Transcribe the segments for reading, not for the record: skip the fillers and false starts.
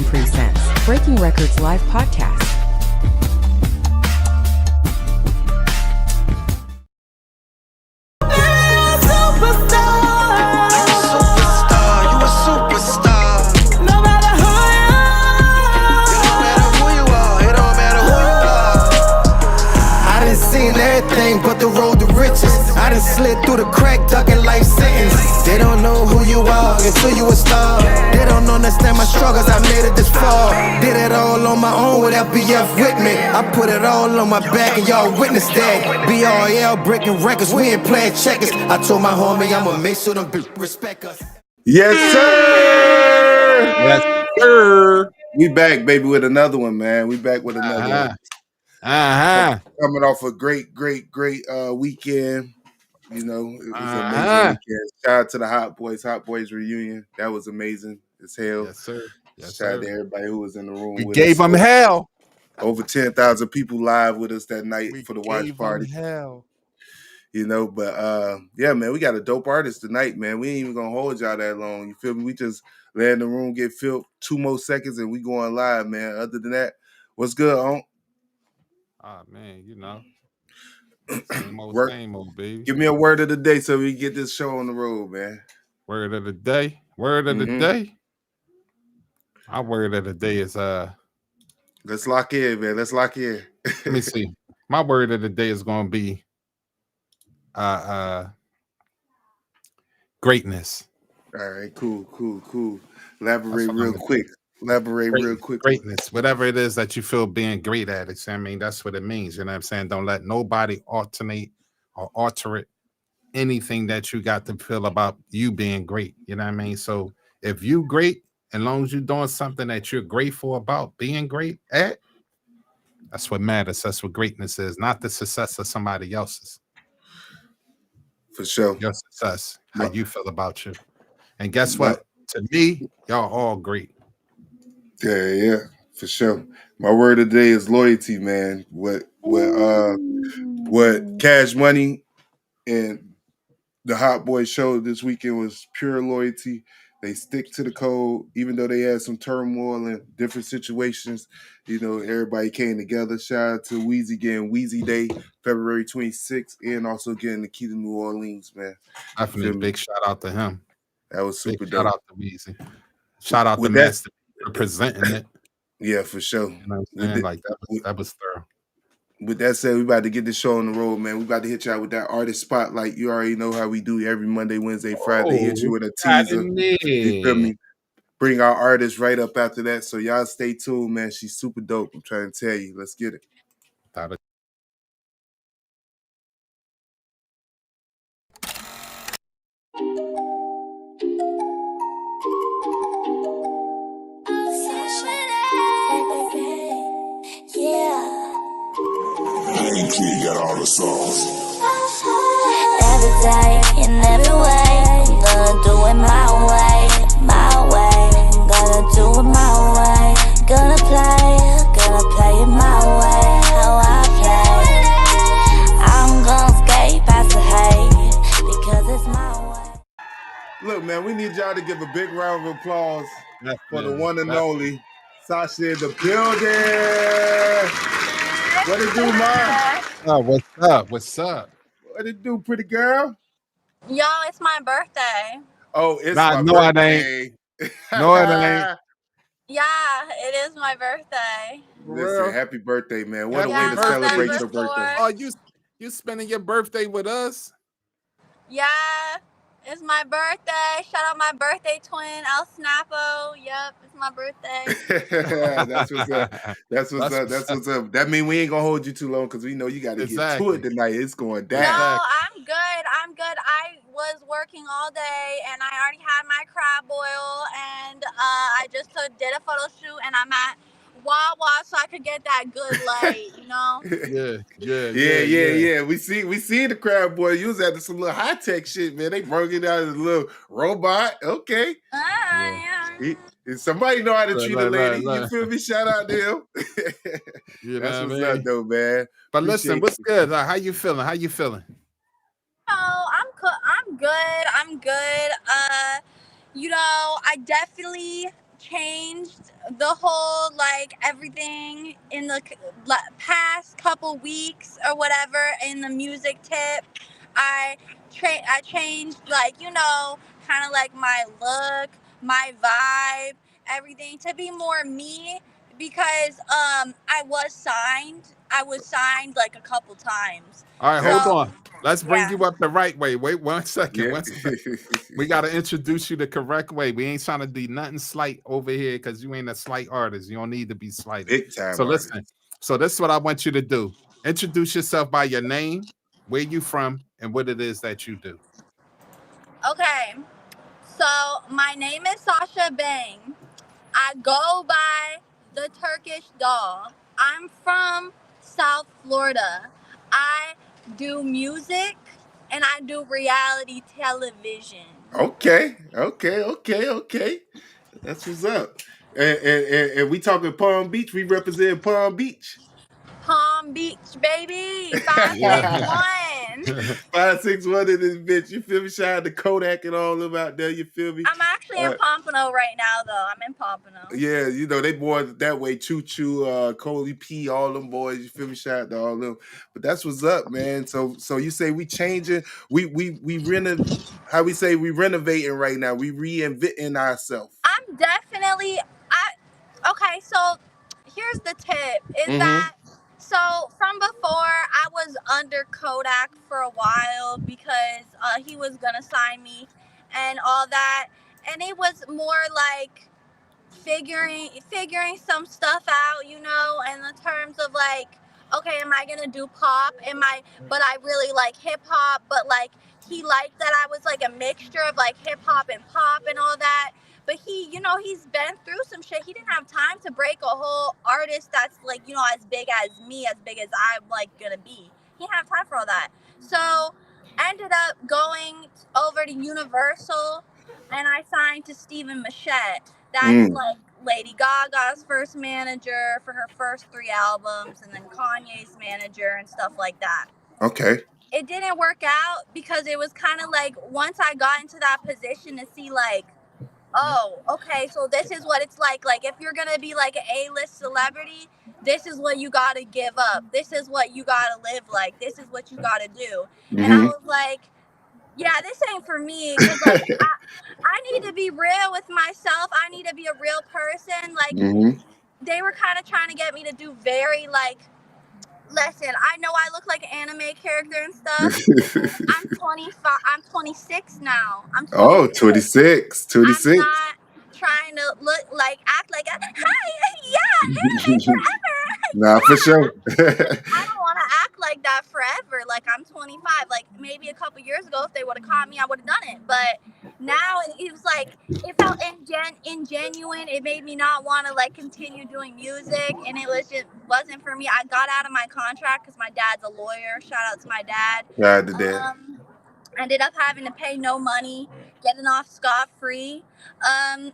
Presents Breaking Records Live Podcast. But the road to riches, I done slid through the crack, ducking life sentence. They don't know who you are until you a star. They don't understand my struggles, I made it this far. Did it all on my own with FBF with me. I put it all on my back and y'all witness that. BRL breaking records, we ain't playing checkers. I told my homie I'ma make sure them respect us. Yes, sir. Yes, sir. We back, baby, with another one, man. We back with another one. Coming off a great weekend. You know, it was an amazing weekend. Shout out to the Hot Boys reunion. That was amazing as hell. Yes, sir. Yes, Shout out to everybody who was in the room. We gave them hell. Over 10,000 people live with us that night for the watch party. Hell. You know, but yeah, man, we got a dope artist tonight, man. We ain't even gonna hold y'all that long. You feel me? We just let the room get filled 2 more seconds and we going live, man. Other than that, what's good, Onk? Man, you know, same old, baby. Give me a word of the day so we can get this show on the road, man. Word of the day. The day. Our word of the day is Let's lock in, man. Let's lock in. Let me see. My word of the day is gonna be greatness. All right, cool. Elaborate real quick. Greatness, whatever it is that you feel being great at it. I mean, that's what it means. You know what I'm saying? Don't let nobody alternate or alter it. Anything that you got to feel about you being great. You know what I mean? So if you great, as long as you're doing something that you're grateful about being great at, that's what matters. That's what greatness is, not the success of somebody else's. For sure. Your success, how you feel about you. And guess what? To me, y'all all great. Yeah, for sure. My word of the day is loyalty, man. What Cash Money and the Hot Boys show this weekend was pure loyalty. They stick to the code, even though they had some turmoil and different situations. You know, everybody came together. Shout out to Weezy getting Weezy Day, February 26th, and also getting the key to New Orleans, man. Definitely big shout out to him. That was super dope. Shout out to Weezy. Shout out to Master for presenting it. Yeah, for sure. You know what I'm saying? That was thorough. With that said, we about to get this show on the road, man. We about to hit y'all with that artist spotlight. You already know how we do every Monday, Wednesday, Friday. Hit you with a teaser. You feel me? Bring our artist right up after that. So y'all stay tuned, man. She's super dope. I'm trying to tell you. Let's get it. Got all the songs. Every day, in every way, I'm gonna do it my way. I'm gonna do it my way. Gonna play it my way. How I play. I'm gonna skate past the hate because it's my way. Look, man, we need y'all to give a big round of applause for the one and only Sasha in the building. What it do, man? Oh, what's up? What it do, pretty girl? Yo, it's my birthday. Oh, it's my birthday. No, it ain't. Yeah, it is my birthday. Listen, happy birthday, man. What a way to celebrate your birthday. Oh, you spending your birthday with us? Yeah, it's my birthday. Shout out my birthday twin, El Snapo. Yep, it's my birthday. That's what's up. That means we ain't gonna hold you too long because we know you got to get to it tonight. It's going down. No, I'm good. I was working all day and I already had my crab boil and I just did a photo shoot and I'm at Wawa so I could get that good light, you know? Yeah. We see the crab boil. You was at some little high tech shit, man. They broke it out as a little robot. Okay. Yeah. Somebody know how to treat a lady. You feel me? Shout out to him. That's what's up, though, man. But listen, what's good? How you feeling? Oh, I'm I'm good. I'm good. I definitely changed the whole like everything in the past couple weeks or whatever in the music tip. I changed like kind of like my look, my vibe, everything to be more me because I was signed. I was signed like a couple times. All right, hold So on. Let's bring yeah. you up the right way. Wait 1 second. Yeah. 1 second. We got to introduce you the correct way. We ain't trying to do nothing slight over here because you ain't a slight artist. You don't need to be slighted. Big time So artist. listen. So this is what I want you to do. Introduce yourself by your name, where you from, and what it is that you do. Okay. So my name is Sasha Beng. I go by the Turkish doll. I'm from South Florida. I do music and I do reality television. Okay. That's what's up. And we talking Palm Beach. We represent Palm Beach. Palm Beach, baby. Yeah. 561. 561 in this bitch. You feel me? Shout out to Kodak and all them out there. You feel me? I'm actually in Pompano right now, though. I'm in Pompano. Yeah, they born that way. Choo Choo, Coley P, all them boys. You feel me? Shout out to all them. But that's what's up, man. So you say we changing? We how we say we renovating right now? We reinventing ourselves. I'm definitely. Okay, so here's the tip: is that so from before I was under Kodak for a while because he was gonna sign me and all that, and it was more like figuring some stuff out, in the terms of like, okay, am I gonna do pop? But I really like hip hop, but like he liked that I was like a mixture of like hip hop and pop and all that. But he's been through some shit. He didn't have time to break a whole artist that's like, as big as me, as big as I'm like gonna be. He didn't have time for all that. So ended up going over to Universal and I signed to Stephen Machette. That's like Lady Gaga's first manager for her first 3 albums, and then Kanye's manager and stuff like that. Okay. It didn't work out because it was kind of like once I got into that position to see like, oh, okay, so this is what it's like. Like if you're gonna be like an A-list celebrity, this is what you gotta give up. This is what you gotta live like. This is what you gotta do. And I was like, yeah, this ain't for me because like I need to be real with myself. I need to be a real person. Like they were kind of trying to get me to do very like, listen, I know I look like an anime character and stuff. I'm 25. I'm 26 now. I'm 26. Oh, 26. I'm not trying to act like anime forever. Nah, for sure. I don't want to act like that forever. Like I'm 25. Like maybe a couple years ago, if they would have caught me, I would have done it. But now it was like it felt ingenuine. It made me not want to like continue doing music, and it wasn't for me. I got out of my contract because my dad's a lawyer. Shout out to my dad. Shout out to dad. Ended up having to pay no money, getting off scot-free. And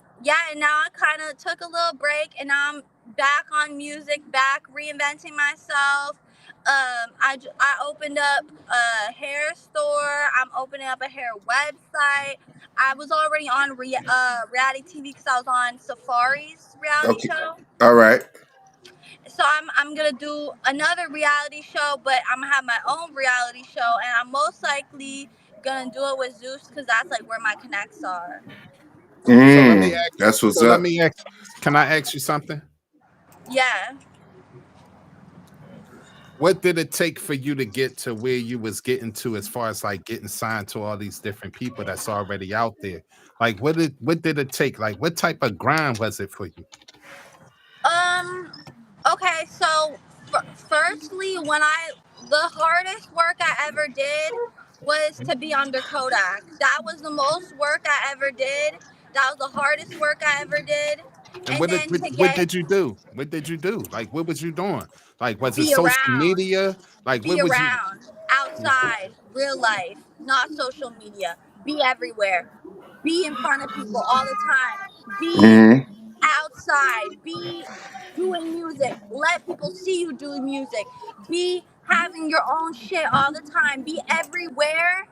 now I kind of took a little break, and now I'm back on music, back reinventing myself. I opened up a hair store. I'm opening up a hair website. I was already on reality TV because I was on Safari's reality show. All right. So I'm gonna do another reality show, but I'm gonna have my own reality show, and I'm most likely gonna do it with Zeus because that's like where my connects are. So let me ask, that's what's up. Can I ask you something? Yeah. What did it take for you to get to where you was getting to as far as like getting signed to all these different people that's already out there? Like what did it take? Like what type of grind was it for you? Okay, so firstly, the hardest work I ever did was to be under Kodak. That was the most work I ever did. That was the hardest work I ever did. And what did you do? What did you do? Like, what was you doing? Like, was it social media? Like, be around, outside, real life, not social media. Be everywhere. Be in front of people all the time. Be outside. Be doing music. Let people see you doing music. Be having your own shit all the time. Be everywhere.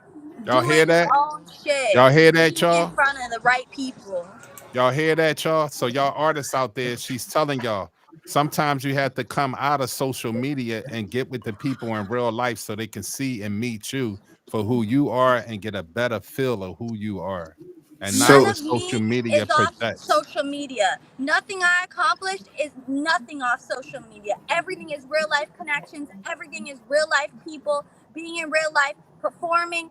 Y'all hear doing his that? own shit, Y'all hear that, being in y'all? front of the right people. Y'all hear that, y'all? So y'all artists out there, she's telling y'all, sometimes you have to come out of social media and get with the people in real life so they can see and meet you for who you are and get a better feel of who you are. And not None So what of social me media is off projects. social media. Nothing I accomplished is nothing off social media. Everything is real life connections. Everything is real life people being in real life, performing.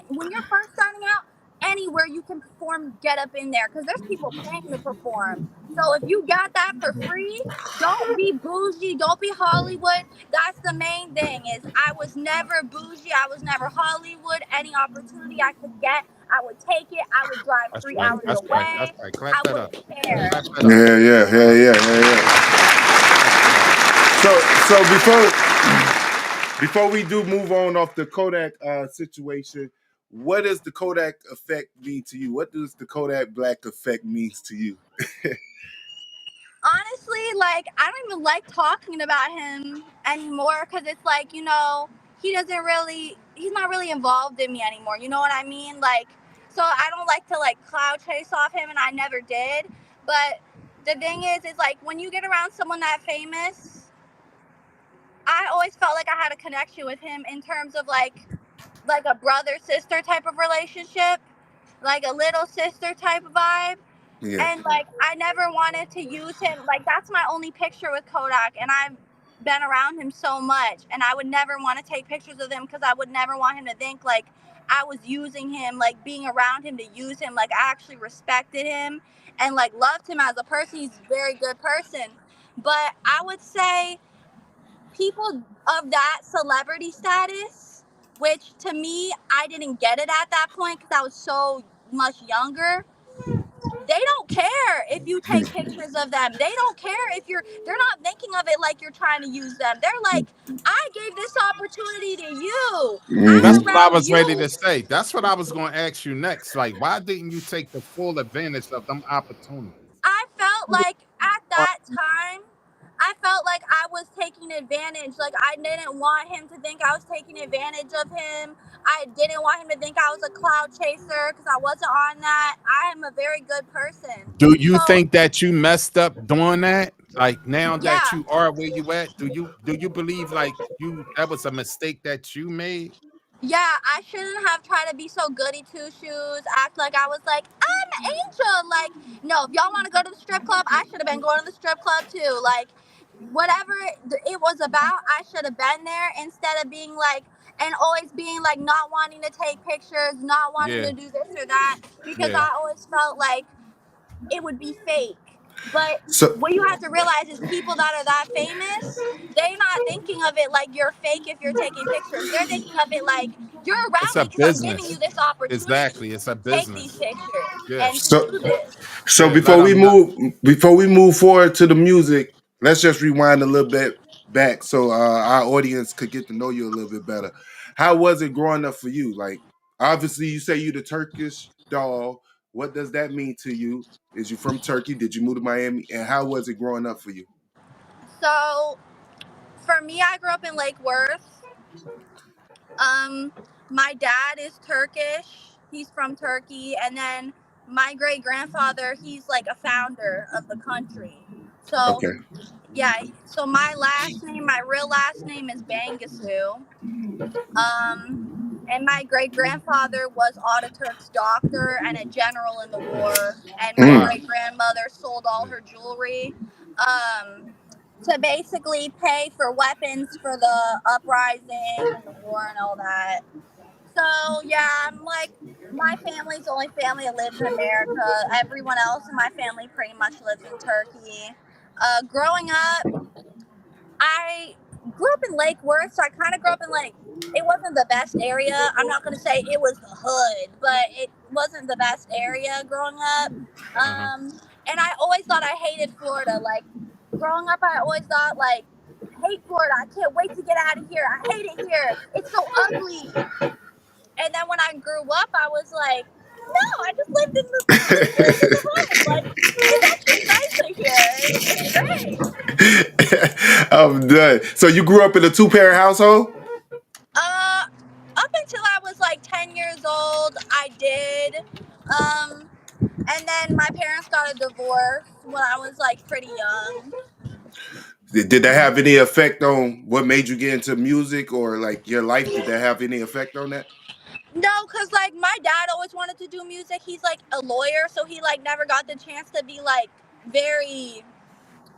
When you're first starting out, anywhere you can perform, get up in there because there's people paying to perform. So if you got that for free, don't be bougie. Don't be Hollywood. That's the main thing. Is I was never bougie. I was never Hollywood. Any opportunity I could get, I would take it. I would drive That's 3 right. hours That's right. That's away. right. Clap I that up. wouldn't care. Clap that up. yeah. So before we do move on off the Kodak situation, what does the Kodak effect mean to you? What does the Kodak Black Effect means to you? Honestly, like I don't even like talking about him anymore because it's like he's not really involved in me anymore. You know what I mean? Like, so I don't like to like cloud chase off him, and I never did. But the thing is like when you get around someone that famous, I always felt like I had a connection with him in terms of like a brother sister type of relationship, like a little sister type of vibe. Yeah. And like I never wanted to use him. Like that's my only picture with Kodak, and I've been around him so much, and I would never want to take pictures of him because I would never want him to think like I was using him, like being around him to use him. Like I actually respected him and like loved him as a person. He's a very good person. But I would say people of that celebrity status, which to me I didn't get it at that point because I was so much younger, they don't care if you take pictures of them. They don't care if they're not thinking of it like you're trying to use them. They're like, I gave this opportunity to you. That's I'm what I around was ready you. to say. That's what I was going to ask you next. Like, why didn't you take the full advantage of them opportunities? I felt like at that time, I felt like I was taking advantage. Like I didn't want him to think I was taking advantage of him. I didn't want him to think I was a cloud chaser because I wasn't on that. I am a very good person. Do you So think that you messed up doing that? Like now that yeah, you are where you at, do you believe like that was a mistake that you made? yeah, I shouldn't have tried to be so goody two shoes, act like I was like, I'm an angel. Like, no, if y'all want to go to the strip club, I should have been going to the strip club too. Like, whatever it was about, I should have been there instead of being like, and always being like, not wanting to take pictures, not wanting Yeah, to do this or that, because yeah. I always felt like it would be fake. But So what you have to realize is people that are that famous, they're not thinking of it like you're fake if you're taking pictures. They're thinking of it like you're It's around a me because I'm giving you business. this opportunity Exactly. It's a to take these business. pictures Yeah. and to so do this. so Yeah. Let them know. before we move forward to the music, let's just rewind a little bit back so our audience could get to know you a little bit better. How was it growing up for you? Like obviously you say you the Turkish doll. What does that mean to you? Is you from Turkey? Did you move to Miami? And how was it growing up for you? So for me, I grew up in Lake Worth. Um, my dad is Turkish. He's from Turkey, and then my great grandfather, he's like a founder of the country. So Okay. yeah, so my last name, my real last name is Bangasu. And my great grandfather was Ataturk's doctor and a general in the war. And my Mm. Wow. great grandmother sold all her jewelry um, to basically pay for weapons for the uprising and the war and all that. So yeah, I'm like, my family's the only family that lives in America. Everyone else in my family pretty much lives in Turkey. Growing up, I grew up in Lake Worth, so I kind of grew up in like, it wasn't the best area. I'm not going to say it was the hood, but it wasn't the best area growing up. Uh-huh. And I always thought I hated Florida. Like, growing up, I always thought, like, hate Florida. I can't wait to get out of here. I hate it here. It's so ugly. And then when I grew up, I was like, no, I just lived in the neighborhood. Like, it's actually nicer here. It's great. I'm done. So you grew up in a two-parent household? Uh, Up until I was like 10 years old, And then my parents got a divorce when I was like pretty young. Did that have any effect on what made you get into music or like your life? Did that have any effect on that? No, because like my dad always wanted to do music. He's like a lawyer, so he like never got the chance to be like very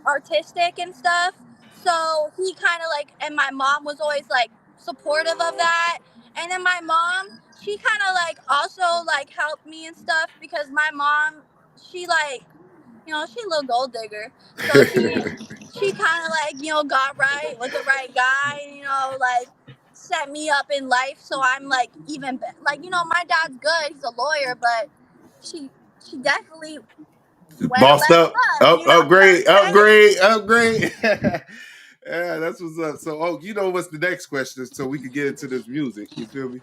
artistic and stuff. So he kind of like, and my mom was always like supportive of that. And then my mom, she kind of like also like helped me and stuff because my mom, she like, you know, she a little gold digger. So she kind of like, you know, got right with the right guy, you know, like set me up in life. So I'm like even like, you know, my dad's good. He's a lawyer, but she definitely Bossed up, you know upgrade. Yeah, that's what's up. So, you know what's the next question so we can get into this music. You feel me?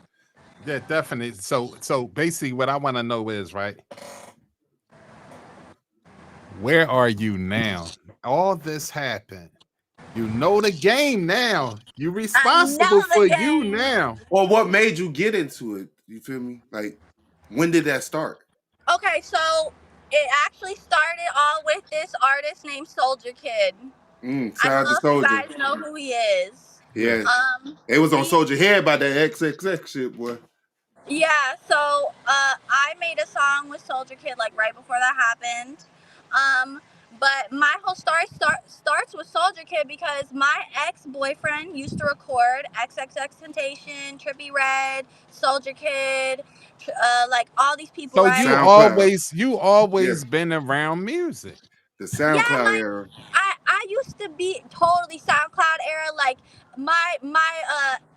Yeah, definitely. So basically what I want to know is, right, where are you now? All this happened. You know the game now. You're responsible for you now. Well, what made you get into it? You feel me? Like, when did that start? Okay, so it actually started all with this artist named Soldier Kid. Shout out to Soldier. You guys know who he is. Yeah. It was on Soldier Head by that XXX shit, boy. Yeah, so I made a song with Soldier Kid like right before that happened. But my whole story starts with Soldier Kid because my ex-boyfriend used to record XXXTentacion, Trippie Redd, Soldier Kid, like all these people. So right? you always been around music. The SoundCloud era. I used to be totally SoundCloud era. Like my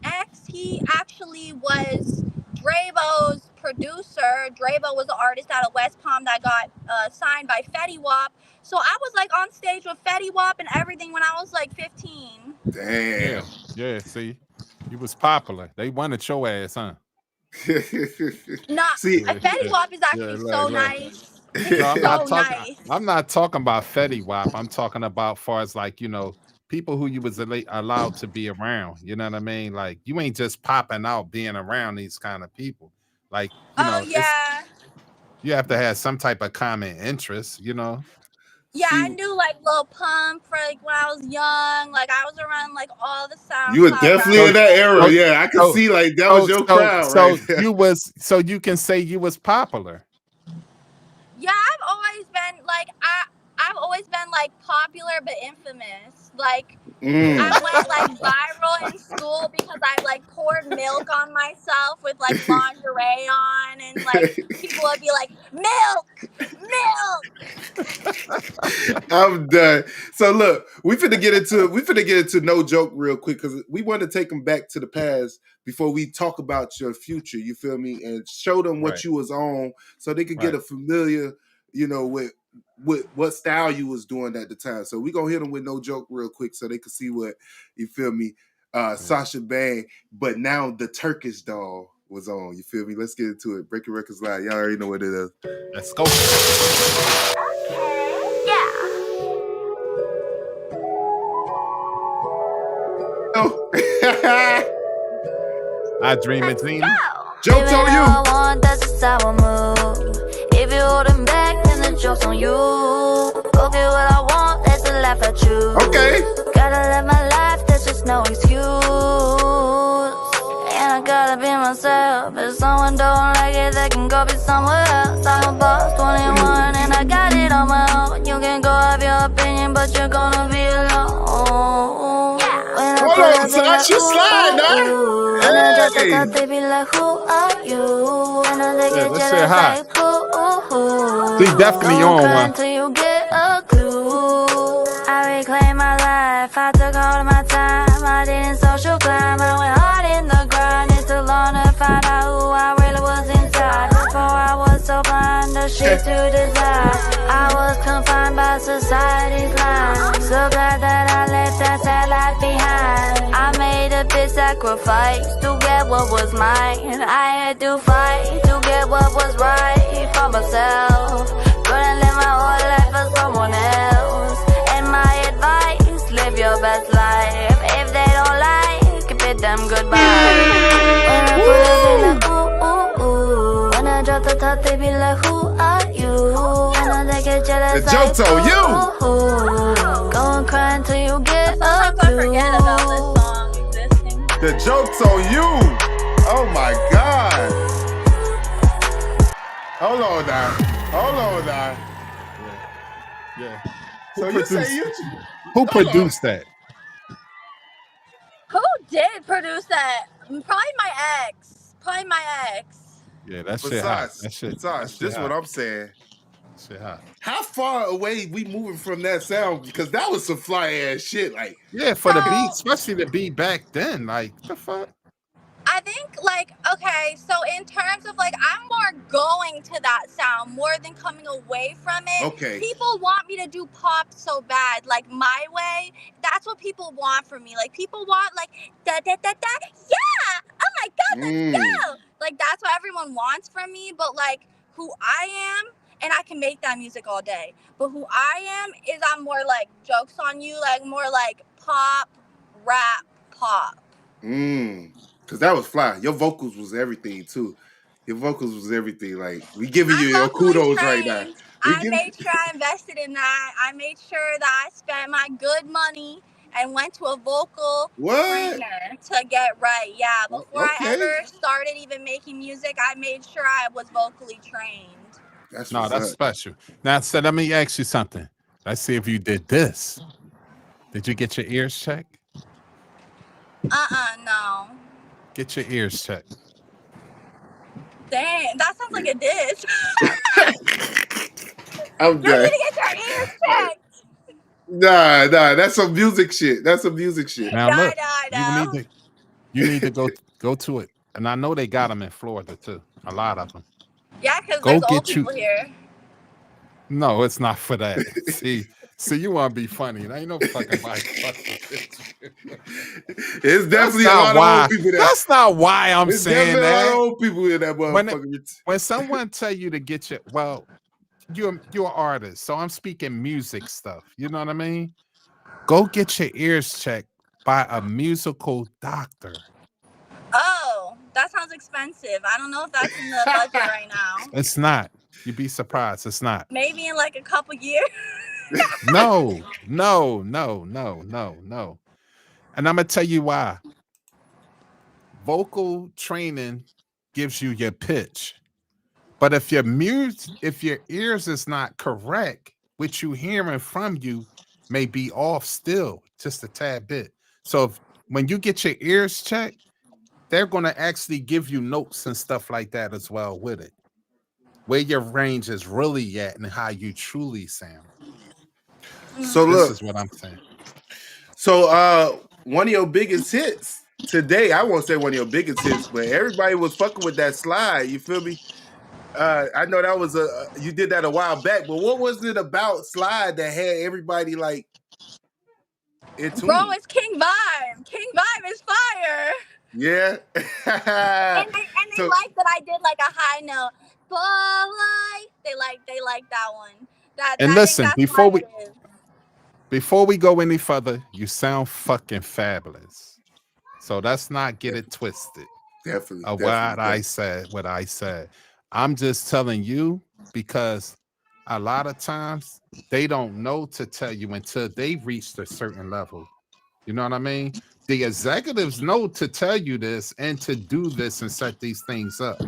ex, he actually was Dravo's producer. Dravo was an artist out of West Palm that got signed by Fetty Wap. So I was like on stage with Fetty Wap and everything when I was like 15. Damn. Yeah, see, you was popular. They wanted your ass, huh? Fetty Wap is actually so nice. No, I'm not talking about Fetty Wap. I'm talking about far as like, you know, people who you was allowed to be around. You know what I mean? Like you ain't just popping out being around these kind of people. Like, you know, you have to have some type of common interest, you know. Yeah, I knew like Lil Pump for like when I was young. Like I was around like all the sound. You were definitely in that era. Yeah, I can see like that was your crowd. So you can say you was popular. Yeah, I've always been like I've always been like popular but infamous. Like I went like viral in school because I like poured milk on myself with like lingerie on, and like people would be like, milk. I'm done. So look, we finna get into No Joke real quick because we want to take them back to the past before we talk about your future. You feel me? And show them what you was on so they could get a familiar, you know, with what style you was doing at the time. So we gonna hit them with No Joke real quick so they can see what, you feel me, Sasha Beng, but now the Turkish doll was on. You feel me? Let's get into it. Breaking Records Live. Y'all already know what it is. Let's go. I dream it's me. Joke's on you. That's just how I move. If you're holding back, then the joke's on you. Okay, what I want, that's the life I choose. Okay. Gotta live my life, that's just no excuse. And I gotta be myself. If someone don't like it, they can go be somewhere else. I'm a boss, 21, and I got it on my own. You can go have your opinion, but you're gonna be alone. Hold on, Sasha, slide now. When I drop the top, they be like, who are you? When I get jealous, like, She definitely on one. Until you get a clue. I reclaim my life. I took all of my time. I didn't social climb. I went hard in the grind. It took long to find out who I really was inside. Before I was so blind, the shit to desire. I was confined by society's lines. So glad that I left that sad life behind. I made a big sacrifice to get what was mine. I had to fight to get what was right for myself. Couldn't live my whole life for someone else. And my advice, live your best life. If they don't like, bid them goodbye. When I pull up in the ooh, ooh, ooh. When I drop the top, they be like, like, who are you? And they get jealous The joke's like, on you. ooh. Go and cry until you get Sometimes I forget about this song existing. The joke's on you. Oh my God. Hold on now. Yeah. So you say you Who produced that? Who did produce that? Probably my ex. Yeah, that shit hot. That shit. Besides, this is what I'm saying. Shit hot. How far away we moving from that sound? Because that was some fly ass shit. Like, Yeah, for the beat, especially the beat back then. Like, the fuck? I think, like, okay, so in terms of, like, I'm more going to that sound more than coming away from it. Okay. People want me to do pop so bad, like, my way. That's what people want from me. Like, people want, like, da-da-da-da, yeah! Oh, my God, let's go! Like, that's what everyone wants from me. But, like, who I am, and I can make that music all day. But who I am is I'm more, like, jokes on you, like, more, like, pop, rap, pop. Because that was fly. Your vocals was everything too. Your vocals was everything. Like, we giving you your kudos right now. I made sure I invested in that. I made sure that I spent my good money and went to a vocal trainer to get right. Yeah, before I ever started even making music, I made sure I was vocally trained. That's special. Now, so let me ask you something. Let's see if you did this. Did you get your ears checked? No. Get your ears checked. Dang, that sounds like a diss. I'm You need done. to get your ears checked. Nah, that's some music shit. Now look, I know. you need to go to it. And I know they got them in Florida too. A lot of them. Yeah, because there's old people here. No, it's not for that. See, you want to be funny. There ain't no fucking It's definitely a lot of old people. That's not why I'm saying that. A lot of old people in that motherfucker. When someone tell you to get your, well, you're an artist, so I'm speaking music stuff. You know what I mean? Go get your ears checked by a musical doctor. Oh, that sounds expensive. I don't know if that's in the budget right now. It's not. You'd be surprised. It's not. Maybe in like a couple years. No. And I'm gonna tell you why. Vocal training gives you your pitch, but if your ears is not correct, what you hearing from you may be off still, just a tad bit. So when you get your ears checked, they're gonna actually give you notes and stuff like that as well with it, where your range is really at and how you truly sound. So look, this is what I'm saying. So one of your biggest hits today, I won't say one of your biggest hits, but everybody was fucking with that slide. You feel me? I know that was you did that a while back, but what was it about slide that had everybody like into? Bro, it's King Vibe. King Vibe is fire. Yeah. and they like that I did like a high note. But they like that one. And listen, before we go any further, you sound fucking fabulous. So let's not get it twisted. Definitely. What I said. I'm just telling you because a lot of times they don't know to tell you until they reached a certain level. You know what I mean? The executives know to tell you this and to do this and set these things up.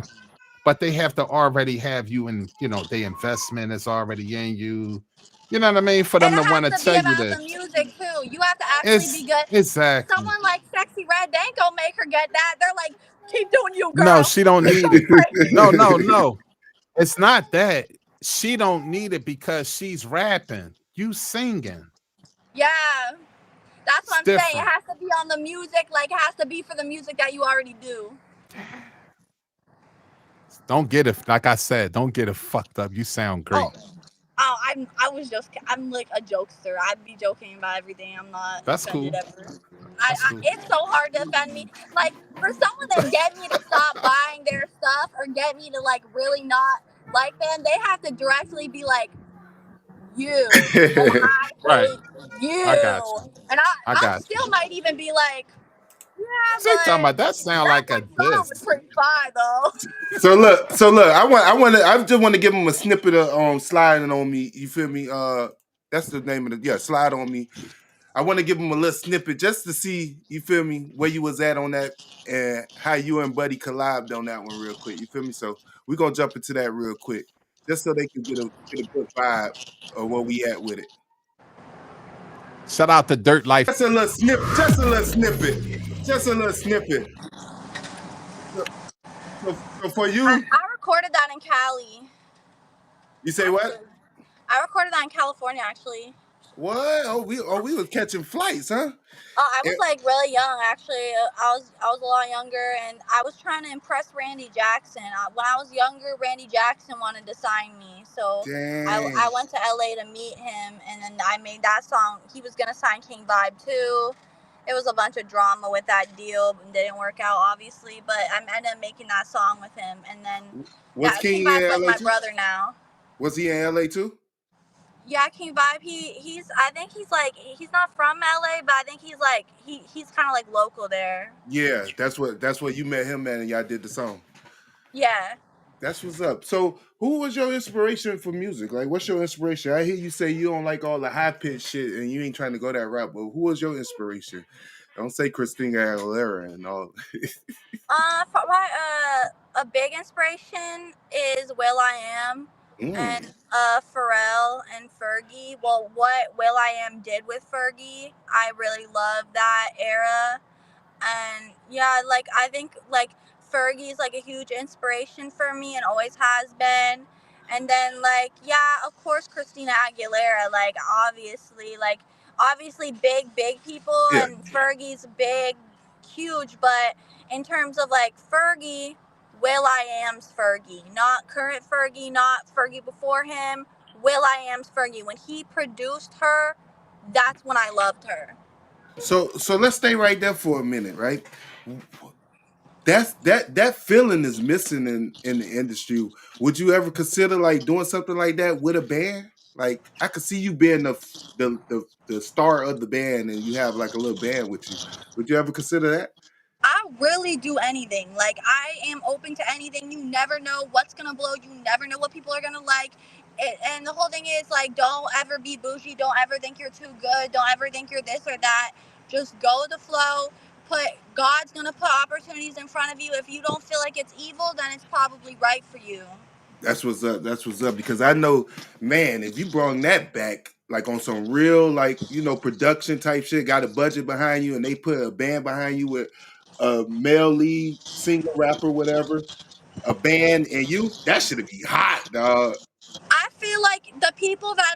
But they have to already have you in, the investment is already in you. You know what I mean? For them to want to tell you this. The music too. You have to actually be good. Exactly. Someone like Sexy Red, they ain't gonna make her get that. They're like, keep doing you, girl. No, she don't need it. No. It's not that. She don't need it because she's rapping. You singing. Yeah. That's what I'm saying. It has to be on the music. Like, it has to be for the music that you already do. Don't get it, like I said, don't get it fucked up. You sound great. I'm like a jokester. I'd be joking about everything. I'm not. That's cool. It's so hard to offend me. Like, for someone to get me to stop buying their stuff or get me to like really not like them, they have to directly be like, you. Right. You. I got you. And I still might even be like, Yeah, So talking about but that sound like a that one song was diss. pretty fire though. So look, I just want to give him a snippet of sliding on me. You feel me? That's the name of slide on me. I want to give him a little snippet just to see, you feel me, where you was at on that and how you and Buddy collabed on that one real quick. You feel me? So we're gonna jump into that real quick, just so they can get a good vibe of where we at with it. Shout out to Dirt Life. Just a little snip, just a little snippet, just a little snippet. So for you, I recorded that in Cali. you say what? I recorded that in California actually. What? Oh, we was catching flights, huh? I was like really young actually. I was a lot younger, and I was trying to impress Randy Jackson. When I was younger, Randy Jackson wanted to sign me, so I went to LA to meet him, and then I made that song. He was gonna sign King Vibe too. It was a bunch of drama with that deal, and didn't work out obviously. But I ended up making that song with him, and then King Vibe's like my brother now. Was he in LA too? Yeah, King Vibe. He's I think he's not from LA, but I think he's kind of like local there. Yeah, that's what you met him at, and y'all did the song. Yeah. That's what's up. So, who was your inspiration for music? Like, what's your inspiration? I hear you say you don't like all the high pitched shit, and you ain't trying to go that route. But who was your inspiration? Don't say Christina Aguilera and all. For a big inspiration is Will I Am and Pharrell and Fergie. Well, what Will I Am did with Fergie, I really love that era. And yeah, like I think like Fergie's like a huge inspiration for me and always has been. And then like yeah, of course Christina Aguilera, like obviously big people, Yeah. and Fergie's big, huge, but in terms of like Fergie, Will I Am's Fergie, not current Fergie, not Fergie before him. Will I Am's Fergie. When he produced her, that's when I loved her. So let's stay right there for a minute, right? That feeling is missing in the industry. Would you ever consider like doing something like that with a band? Like I could see you being the star of the band, and you have like a little band with you. Would you ever consider that? I really do anything. Like I am open to anything. You never know what's gonna blow. You never know what people are gonna like. And the whole thing is like, don't ever be bougie. Don't ever think you're too good. Don't ever think you're this or that. Just go with the flow. God's gonna put opportunities in front of you. If you don't feel like it's evil, then it's probably right for you. That's what's up. That's what's up. Because I know, man, if you brought that back, like on some real, like, production type shit, got a budget behind you, and they put a band behind you with a male lead, singer, rapper, whatever, a band, and that should be hot, dog. I feel like the people that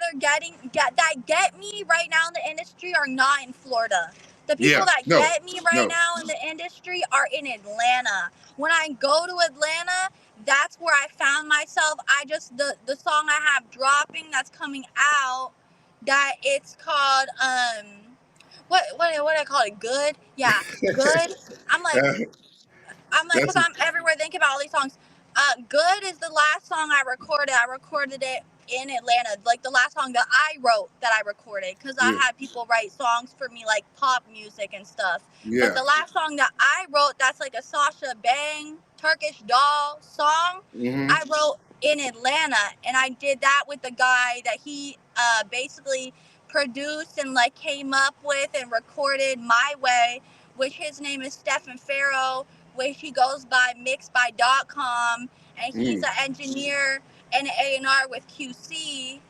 get me right now in the industry are not in Florida. The people get me right now in the industry are in Atlanta. When I go to Atlanta, that's where I found myself. The song I have dropping that's coming out, that it's called what do I call it? Good? Yeah, Good. I'm like, because I'm everywhere thinking about all these songs. Good is the last song I recorded. I recorded it in Atlanta. Like the last song that I wrote that I recorded, because I had people write songs for me, like pop music and stuff. Yeah. But the last song that I wrote, that's like a Sasha Beng, Turkish doll song, I wrote in Atlanta. And I did that with the guy that he basically produced and like came up with and recorded my way, which his name is Stephen Farrow, which he goes by mixby.com, and he's an engineer and A&R with QC.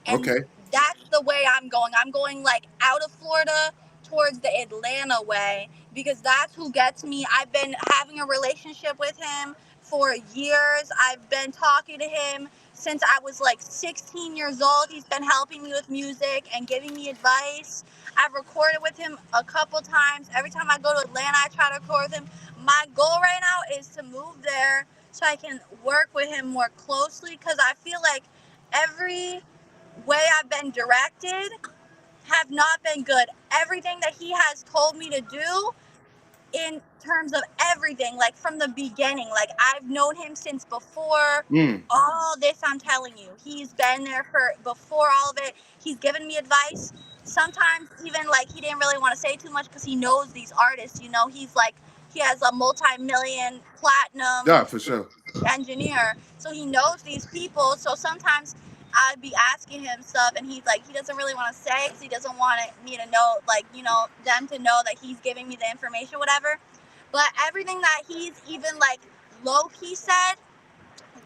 And that's the way I'm going. I'm going like out of Florida towards the Atlanta way, because that's who gets me. I've been having a relationship with him for years. I've been talking to him since I was like 16 years old. He's been helping me with music and giving me advice. I've recorded with him a couple times. Every time I go to Atlanta, I try to record with him. My goal right now is to move there so I can work with him more closely, because I feel like every way I've been directed have not been good. Everything that he has told me to do in terms of everything, like from the beginning, like I've known him since before all this. I'm telling you, he's been there for before all of it. He's given me advice sometimes even like he didn't really want to say too much because he knows these artists. You know, he's like he has a multi-million Yeah, platinum for sure. engineer, so he knows these people. So sometimes I'd be asking him stuff, and he's like, he doesn't really want to say because he doesn't want me to know, like, you know, them to know that he's giving me the information, whatever. But everything that he's even like low key said,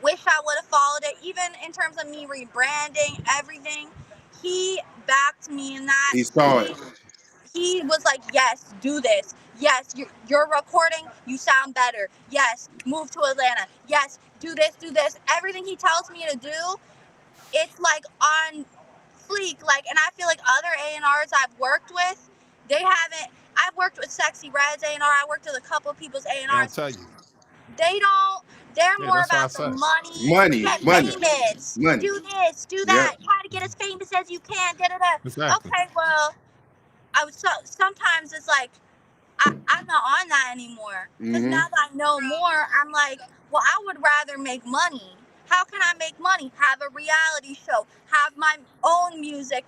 wish I would have followed it. Even in terms of me rebranding everything, he backed me in that. He saw it. He was like, yes, do this. Yes, you're recording, you sound better. Yes, move to Atlanta. Yes, do this, do this. Everything he tells me to do, it's like on fleek. Like, and I feel like other A&Rs I've worked with, they haven't. I've worked with Sexy Red's A&R. I worked with a couple of people's I'll A&Rs. tell you. They don't. They're Yeah, more that's what I about the said. money. Get famous. Money. Do this. Do that. Try to get as famous as you can. Da da da. Exactly. Okay, well, I was sometimes it's like I'm not on that anymore because now that I know more, I'm like, well, I would rather make money. How can I make money? Have a reality show. Have my own music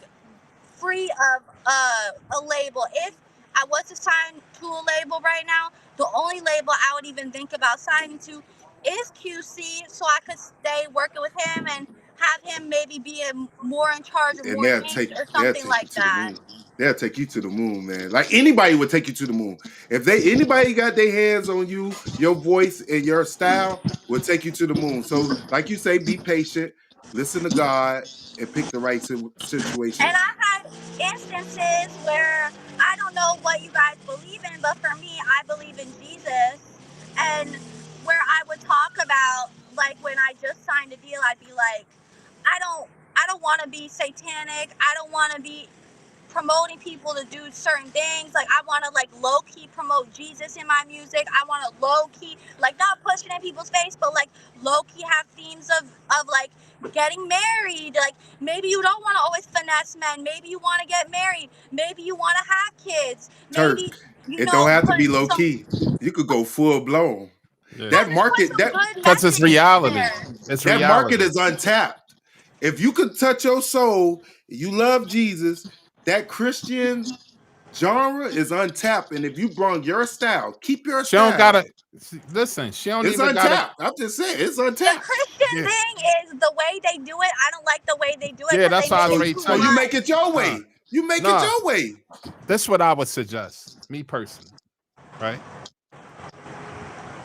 free of a label. If I was to sign to a label right now, the only label I would even think about signing to is QC, so I could stay working with him and have him maybe be more in charge of And more things or something like that. They'll take you to the moon, man. Like anybody would take you to the moon. If anybody got their hands on you, your voice and your style will take you to the moon. So, like you say, be patient, listen to God, and pick the right situation. And I've had instances where I don't know what you guys believe in, but for me, I believe in Jesus. And where I would talk about, like when I just signed a deal, I'd be like, I don't want to be satanic. I don't want to be promoting people to do certain things. Like I want to like low key promote Jesus in my music. I want to low key, like not push it in people's face, but like low key have themes of like getting married. Like maybe you don't want to always finesse men. Maybe you want to get married. Maybe you want to have kids. Maybe it don't have to be low key. You could go full blown. Yeah. That market, because it's reality. That market is untapped. If you could touch your soul, you love Jesus, that Christian genre is untapped. And if you brought your style, keep your style. She don't gotta listen. She don't it's even untapped. gotta. I'm just saying, it's untapped. The Christian thing is the way they do it. I don't like the way they do it. Yeah, that's how I already So you make it your way. You make it your way. That's what I would suggest, me personally, right?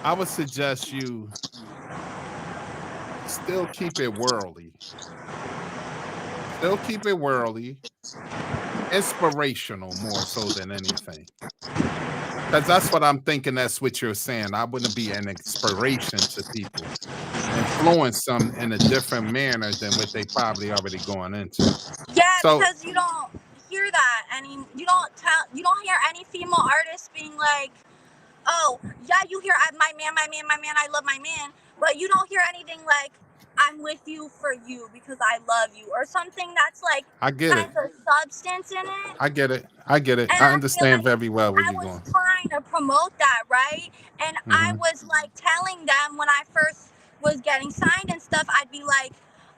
I would suggest you still keep it worldly. Still keep it worldly, inspirational more so than anything. Because that's what I'm thinking. That's what you're saying. I wouldn't be an inspiration to people, influence them in a different manner than what they probably already going into. Yeah, because you don't hear that. I mean, you don't hear any female artists being like, oh, yeah, you hear my man, I love my man, but you don't hear anything like, I'm with you for you because I love you, or something that's like kind of substance in it. I get it. I understand very well where you're going. I was trying to promote that, right? And I was like telling them when I first was getting signed and stuff, I'd be like,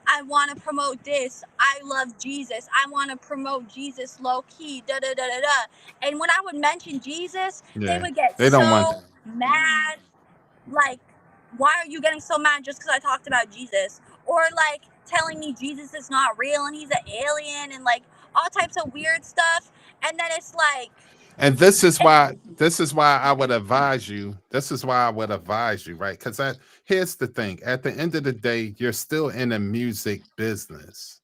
I want to promote this. I love Jesus. I want to promote Jesus low key. Da da da da da. And when I would mention Jesus, they would get mad. Like, why are you getting so mad just because I talked about Jesus? Or like telling me Jesus is not real and he's an alien and like all types of weird stuff. And then it's like. And this is why I would advise you. Right? Because here's the thing. At the end of the day, you're still in a music business.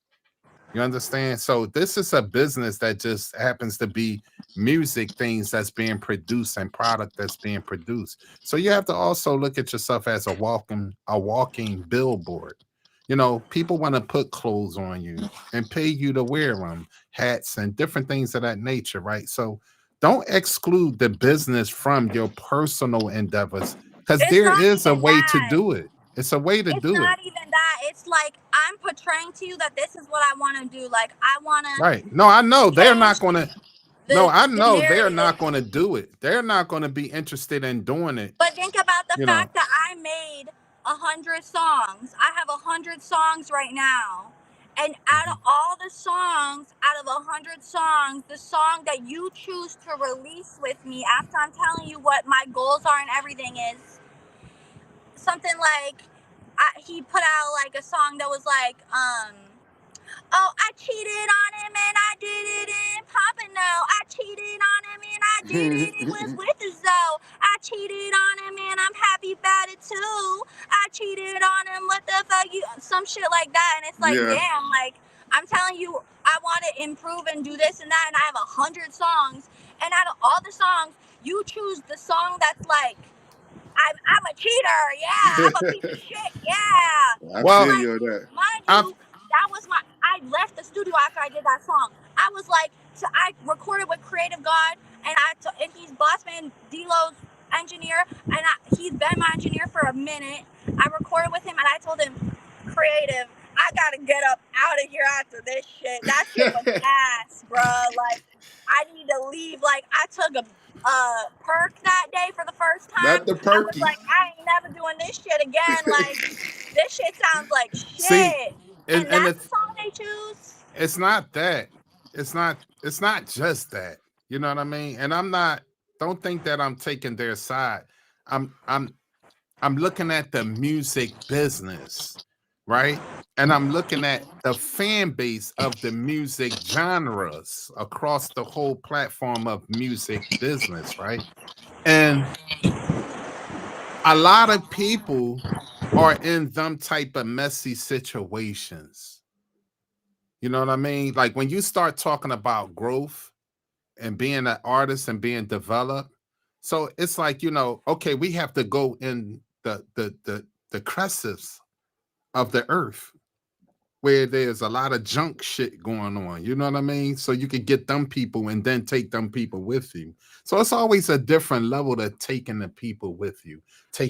You understand? So this is a business that just happens to be music things that's being produced and product that's being produced. So you have to also look at yourself as a walking billboard. You know, people want to put clothes on you and pay you to wear them, hats and different things of that nature, right? So don't exclude the business from your personal endeavors, because there is a way to do it. It's a way to do it. It's not even that. It's like I'm portraying to you that this is what I want to do. Like I want to. Right. No, I know they're not going to. No, I know they're not going to do it. They're not going to be interested in doing it. But think about the fact that I made 100 songs. I have 100 songs right now. And out of all the songs, out of 100 songs, the song that you choose to release with me after I'm telling you what my goals are and everything is something like he put out like a song that was like, oh, I cheated on him and I did it in Pompano. I cheated on him and I did it. It was with the Zoe. I cheated on him and I'm happy about it too. I cheated on him. What the fuck? Some shit like that. And it's like, Yeah. damn, like, I'm telling you, I want to improve and do this and that. And I have 100 songs. And out of all the songs, you choose the song that's like, I'm a cheater, yeah. I'm a piece of shit, yeah. I Well, feel Like, you on that. mind I've you, that was I left the studio after I did that song. I was like, I recorded with Creative God, and and he's Bossman Delo's engineer, and he's been my engineer for a minute. I recorded with him, and I told him, Creative, I gotta get up out of here after this shit. That shit was ass, bro. Like, I need to leave. Like, I took a perk that day for the first time. Not the I was perky. like, I ain't never doing this shit again. Like, this shit sounds like shit. See, and and that's the song they choose. it's not that. It's not just that. You know what I mean? And don't think that I'm taking their side. I'm looking at the music business, right? And I'm looking at the fan base of the music genres across the whole platform of music business, right? And a lot of people are in them type of messy situations. You know what I mean? Like when you start talking about growth and being an artist and being developed, so it's like, okay, we have to go in the crevices of the earth where there's a lot of junk shit going on. You know what I mean? So you could get them people and then take them people with you. So it's always a different level to taking the people with you, keep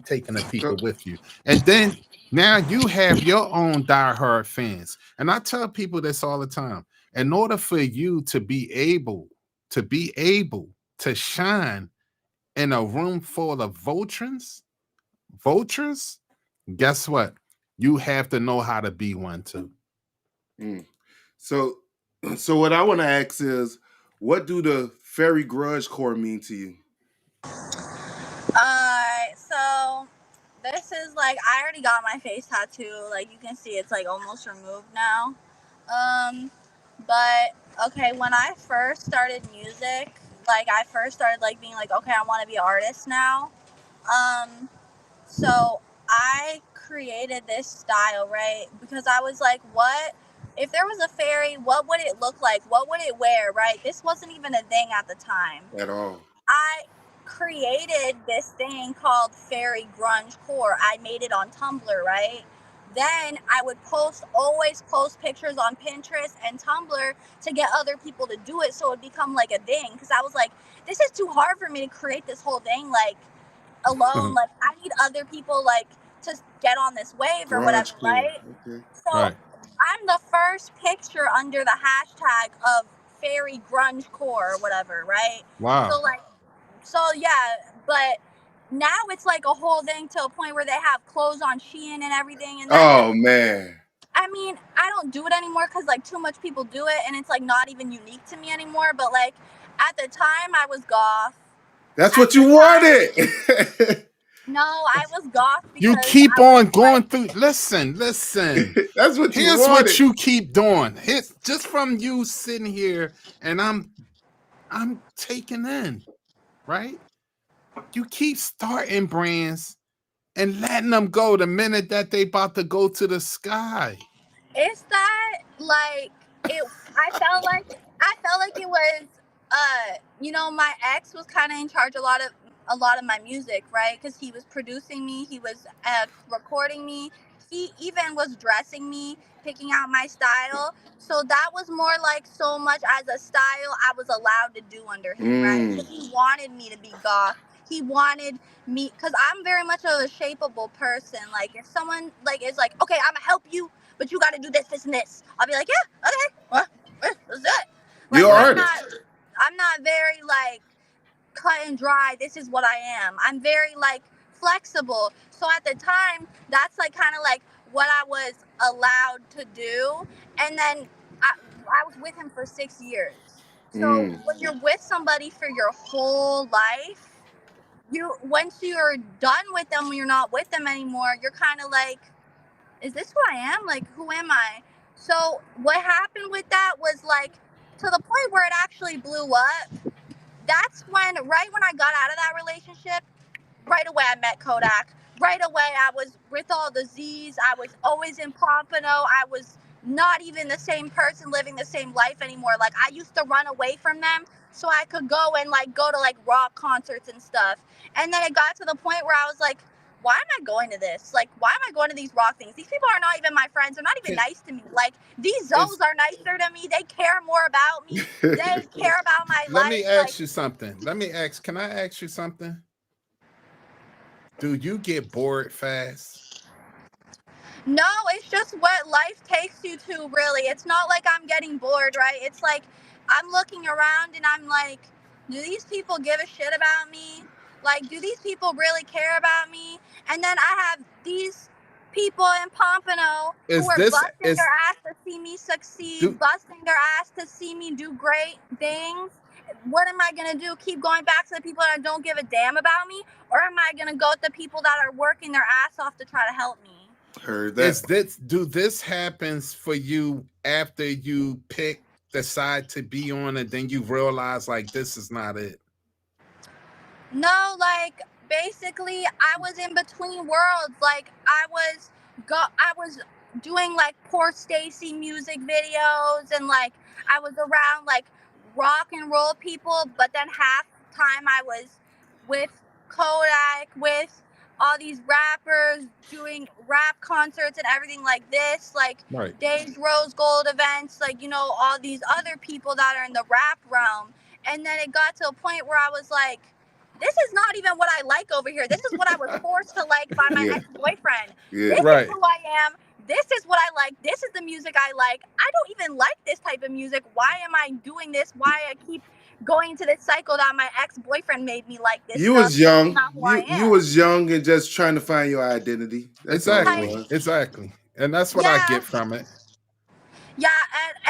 taking the people with you. And then now you have your own diehard fans. And I tell people this all the time. In order for you to be able to shine in a room full of vultures, guess what? You have to know how to be one too. So what I want to ask is, what do the fairy grudge core mean to you? So this is like, I already got my face tattoo. Like, you can see it's like almost removed now. But okay, when I first started music, like I first started like being like, okay, I want to be an artist now. So I created this style, right? Because I was like, what if there was a fairy? What would it look like? What would it wear, right? This wasn't even a thing at the time. At all. I created this thing called Fairy Grunge Core. I made it on Tumblr, right? Then I would always post pictures on Pinterest and Tumblr to get other people to do it, so it would become like a thing. Because I was like, this is too hard for me to create this whole thing like alone. Like, I need other people like to get on this wave or whatever, right? Okay. So Right. I'm the first picture under the hashtag of Fairy Grunge Core or whatever, right? Wow. So yeah, but now it's like a whole thing to a point where they have clothes on Shein and everything. And Oh man. I mean, I don't do it anymore because like too much people do it, and it's like not even unique to me anymore. But like at the time, I was goth. That's what you wanted. No, I was goth. You keep on going through. Listen. That's what you Here's wanted. what you keep doing. Here's just from you sitting here, and I'm taking in, right? You keep starting brands and letting them go the minute that they about to go to the sky. It's that like it. I felt like it was. My ex was kind of in charge a lot of my music, right? Because he was producing me, he was recording me, he even was dressing me, picking out my style. So that was more like so much as a style I was allowed to do under him, right? Because he wanted me to be goth. He wanted me, because I'm very much a shapeable person. Like if someone like is like, okay, I'm gonna help you, but you got to do this, and this. I'll be like, yeah, okay, what? What's that? Like, You're an artist. I'm not very like cut and dry. This is what I am. I'm very like flexible. So at the time, that's like kind of like what I was allowed to do. And then I was with him for 6 years. So when you're with somebody for your whole life, once you're done with them, when you're not with them anymore, you're kind of like, is this who I am? Like, who am I? So what happened with that was like, to the point where it actually blew up. That's right when I got out of that relationship, right away I met Kodak. Right away I was with all the Z's. I was always in Pompano. I was not even the same person living the same life anymore. Like, I used to run away from them so I could go to like rock concerts and stuff. And then it got to the point where I was like, why am I going to this? Like, why am I going to these rock things? These people are not even my friends. They're not even nice to me. Like, these Zoes are nicer to me. They care more about me. They care about my life. Let me ask you something. Can I ask you something? Do you get bored fast? No, it's just what life takes you to, really. It's not like I'm getting bored, right? It's like I'm looking around and I'm like, do these people give a shit about me? Like, do these people really care about me? And then I have these people in Pompano who are busting their ass to see me succeed, busting their ass to see me do great things. What am I going to do? Keep going back to the people that don't give a damn about me? Or am I going to go with the people that are working their ass off to try to help me? Heard that. Do this happens for you after you decide to be on it, then you realize like this is not it? No, like basically I was in between worlds. Like I was doing like Poor Stacy music videos, and like I was around like rock and roll people, but then half the time I was with Kodak, with all these rappers doing rap concerts and everything like this, like Dave's Rose Gold events, like, you know, all these other people that are in the rap realm. And then it got to a point where I was like, this is not even what I like over here. This is what I was forced to like by my ex-boyfriend. This is who I am. This is what I like. This is the music I like. I don't even like this type of music. Why am I doing this? Why I keep going to this cycle that my ex-boyfriend made me like this? You was young. You was young and just trying to find your identity. That's exactly. And that's what I get from it. Yeah,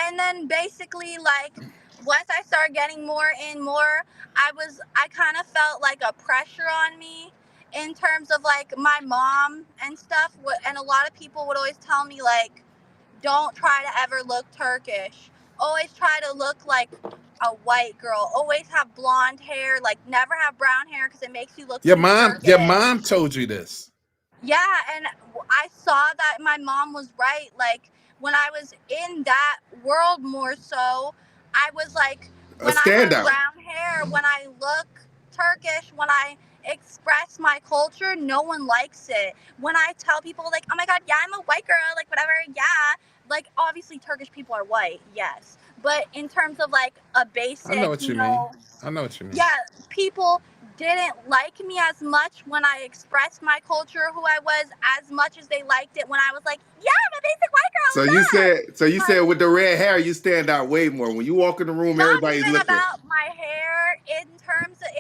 and then basically like once I started getting more and more, I kind of felt like a pressure on me in terms of like my mom and stuff. And a lot of people would always tell me like, don't try to ever look Turkish. Always try to look like a white girl. Always have blonde hair. Like never have brown hair because it makes you look. Your mom told you this. Yeah, and I saw that my mom was right. Like when I was in that world more so, I was like, when I have brown hair, when I look Turkish, when I express my culture, no one likes it. When I tell people like, oh my God, yeah, I'm a white girl, like whatever, yeah. Like obviously Turkish people are white, yes. But in terms of like a basic, I know what you mean. Yeah, people didn't like me as much when I expressed my culture, who I was, as much as they liked it when I was like, yeah, I'm a basic white girl. So you said with the red hair, you stand out way more. When you walk in the room, everybody's looking. Not even about my hair.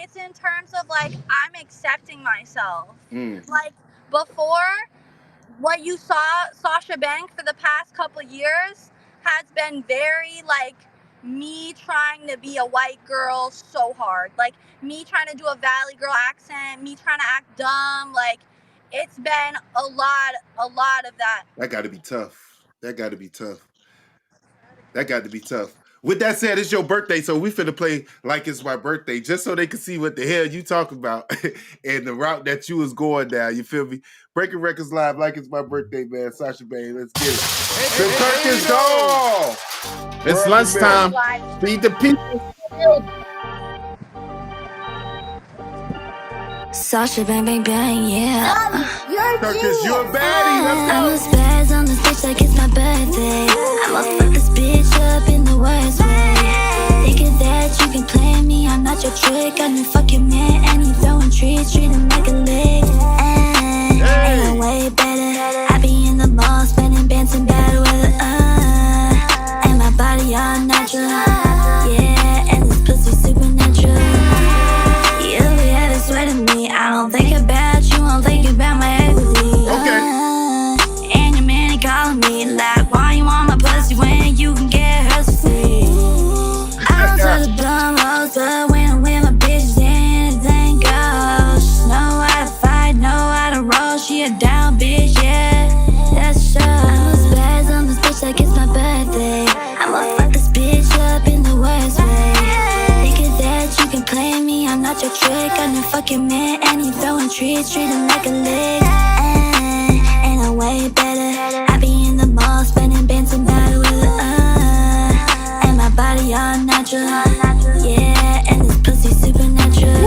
It's in terms of like I'm accepting myself. Like before, what you saw Sasha Beng for the past couple of years has been very like me trying to be a white girl so hard, like me trying to do a Valley girl accent, me trying to act dumb. Like it's been a lot of that. That got to be tough. With that said, it's your birthday, so we finna play like it's my birthday, just so they can see what the hell you talking about and the route that you was going down. You feel me? Breaking Records Live, like it's my birthday, man. Sasha Beng, let's get it. The Turkish doll. It's lunchtime. Feed the people. Sasha Beng, bang, bang, yeah. Turkish, you're a baddie. Let's go. I'm a spaz on this bitch like it's my birthday. I'ma fuck this bitch up in the worst way. Thinking that you can play me, I'm not your trick. I done fuck your man and he throwing trees, treat him like a lick. Ain't no way better. I be in the mall spending bands in bad weather. And my body all natural. Yeah, and this pussy supernatural. You be having sweat at me. I don't think about you, I'm thinking about my equity. Okay. And your man like it's my birthday. I'ma fuck this bitch up in the worst way. Thinking that you can play me, I'm not your trick. I'm the fucking man, and you throwing treats, treat him like a lick. And I'm way better. I be in the mall, spending bands and battle with it. And my body all natural. Yeah, and this pussy supernatural.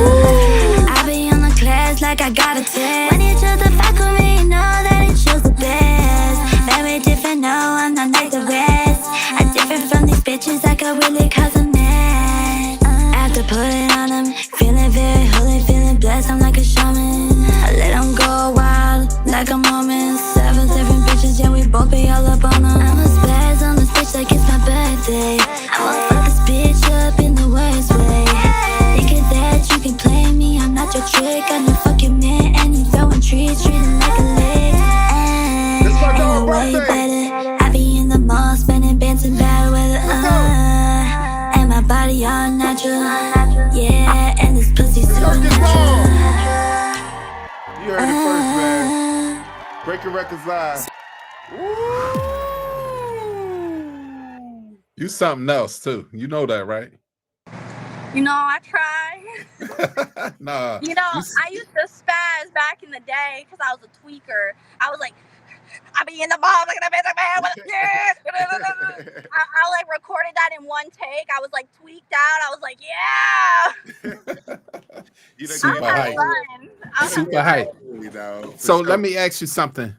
I be on the class like I got a test. When you choose to fuck with me, you know that it shows the best. Very different, no, I'm not like the rest. I'm different from these bitches, I could really cause a mess. After putting on them, feeling very holy, feeling blessed, I'm like a shaman. I let them go wild, like a moment. 7 different bitches, yeah, we both be all up on them. I'ma spaz on this bitch like it's my birthday. I'ma fuck this bitch up in the worst way. Thinking that you can play me, I'm not your trick. I'm the fucking man, and you throwing treats, treating like a lick. And way better. I be in the mall, spending bands and battle with it. And my body all natural. Yeah, and this pussy supernatural. You heard it first, man. Breaking Records Live. You something else too. You know that, right? You know, I try. Nah. You know, I used to spaz back in the day because I was a tweaker. I was like, I be in the mall looking at man. Yes. I like recorded that in one take. I was like tweaked out. I was like, yeah. Super hype. Super hype. So let me ask you something.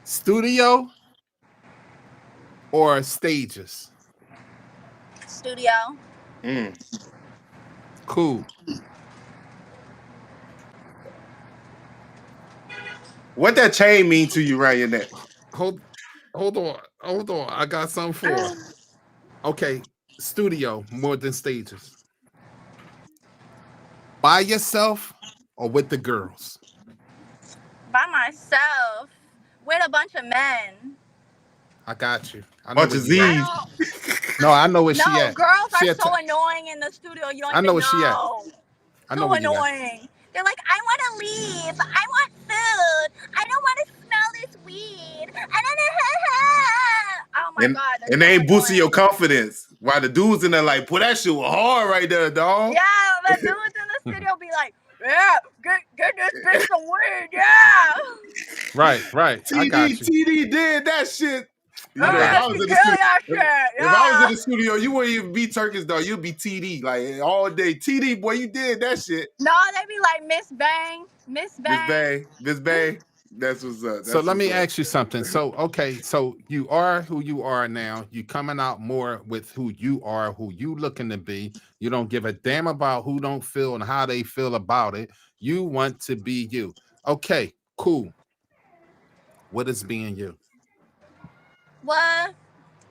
Studio or stages? Studio. Cool. What that chain mean to you right in there? Hold on. I got something for you. Okay, studio more than stages. By yourself or with the girls? By myself. With a bunch of men. I got you. I know Bunch of Z's. No, I know where she at. No, girls She are at so annoying in the studio. You don't I know even where she at. know. I know So where you at. annoying. They're like, I want to leave. I want food. I don't want to smell this weed. Oh my God. And they ain't boosting your confidence. While the dudes in there like, put that shit hard right there, dog. Yeah, the dudes in the studio be like, yeah, get this bitch some weed, yeah. Right. I got you. TD did that shit. You know, I if got I was you. in the studio, if I was in the studio, you wouldn't even be Turkish, though. You'd be TD like all day. TD, boy, you did that shit. No, they be like Miss Bang. Miss Bay. That's what's up. So let me ask you something. So, okay, so you are who you are now. You coming out more with who you are, who you looking to be. You don't give a damn about who don't feel and how they feel about it. You want to be you. Okay, cool. What is being you? Well,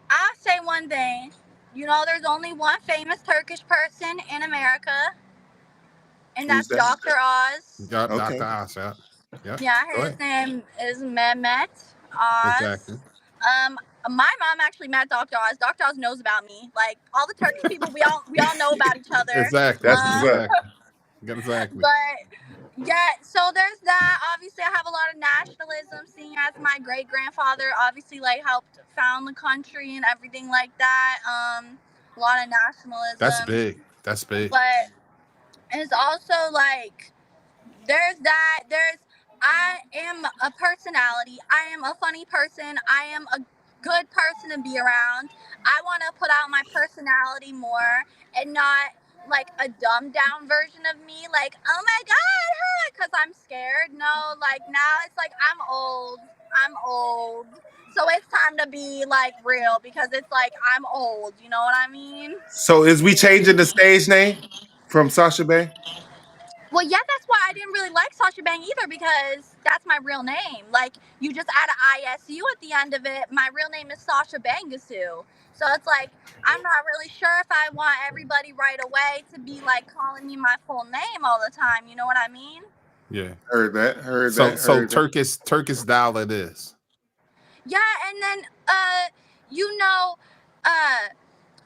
I'll say one thing. You know, there's only one famous Turkish person in America, and that's Dr. Oz. Dr. Oz, yeah. Yeah, his name is Mehmet Oz. Exactly. My mom actually met Dr. Oz. Dr. Oz knows about me. Like all the Turkish people, we all know about each other. Exactly. Exactly. But yeah, so there's that. Obviously, I have a lot of nationalism, seeing as my great grandfather obviously like helped found the country and everything like that. A lot of nationalism. That's big. But it's also like there's that. I am a personality. I am a funny person. I am a good person to be around. I want to put out my personality more and not like a dumbed down version of me. Like, oh my God, because I'm scared. No, like now it's like I'm old. So it's time to be like real because it's like I'm old. You know what I mean? So is we changing the stage name from Sasha Beng? Well, yeah, that's why I didn't really like Sasha Beng either because that's my real name. Like, you just add an ISU at the end of it. My real name is Sasha Bengasu. So it's like, I'm not really sure if I want everybody right away to be like calling me my full name all the time. You know what I mean? Yeah. Heard that. So Turkish style it is. Yeah, and then,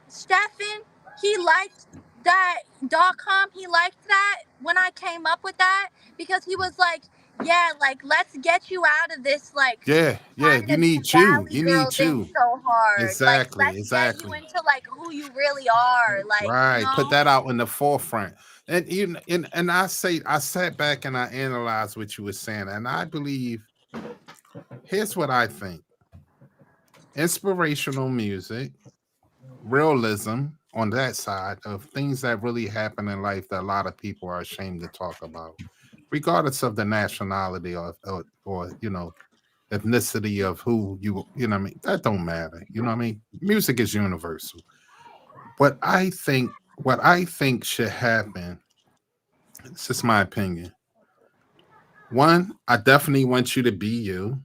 Stefan, he liked that .com. He liked that when I came up with that because he was like, Yeah, like let's get you out of this like Yeah, trying you to be need you. valley You girl need thing you. so hard. Like Exactly, let's get you exactly. into like who you really are. Like, you Right. Put know? that out in the forefront. And and I sat back and I analyzed what you were saying. And I believe, here's what I think. Inspirational music, realism on that side of things that really happen in life that a lot of people are ashamed to talk about, regardless of the nationality or ethnicity of who you know what I mean. That don't matter. You know what I mean? Music is universal. What I think should happen, this is my opinion. One, I definitely want you to be you.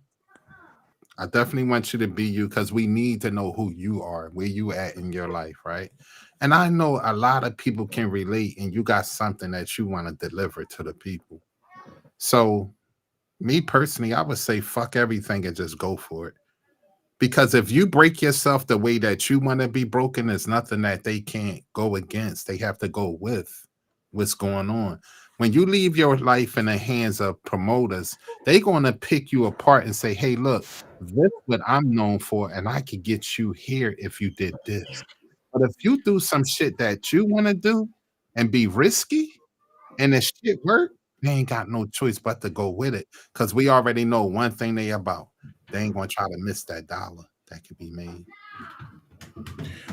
I definitely want you to be you because we need to know who you are, where you at in your life, right? And I know a lot of people can relate, and you got something that you want to deliver to the people. So, me personally, I would say fuck everything and just go for it. Because if you break yourself the way that you want to be broken, there's nothing that they can't go against. They have to go with what's going on. When you leave your life in the hands of promoters, they're going to pick you apart and say, hey, look, this is what I'm known for, and I could get you here if you did this. But if you do some shit that you want to do and be risky and the shit work, they ain't got no choice but to go with it. Because we already know one thing they about. They ain't gonna try to miss that dollar that could be made.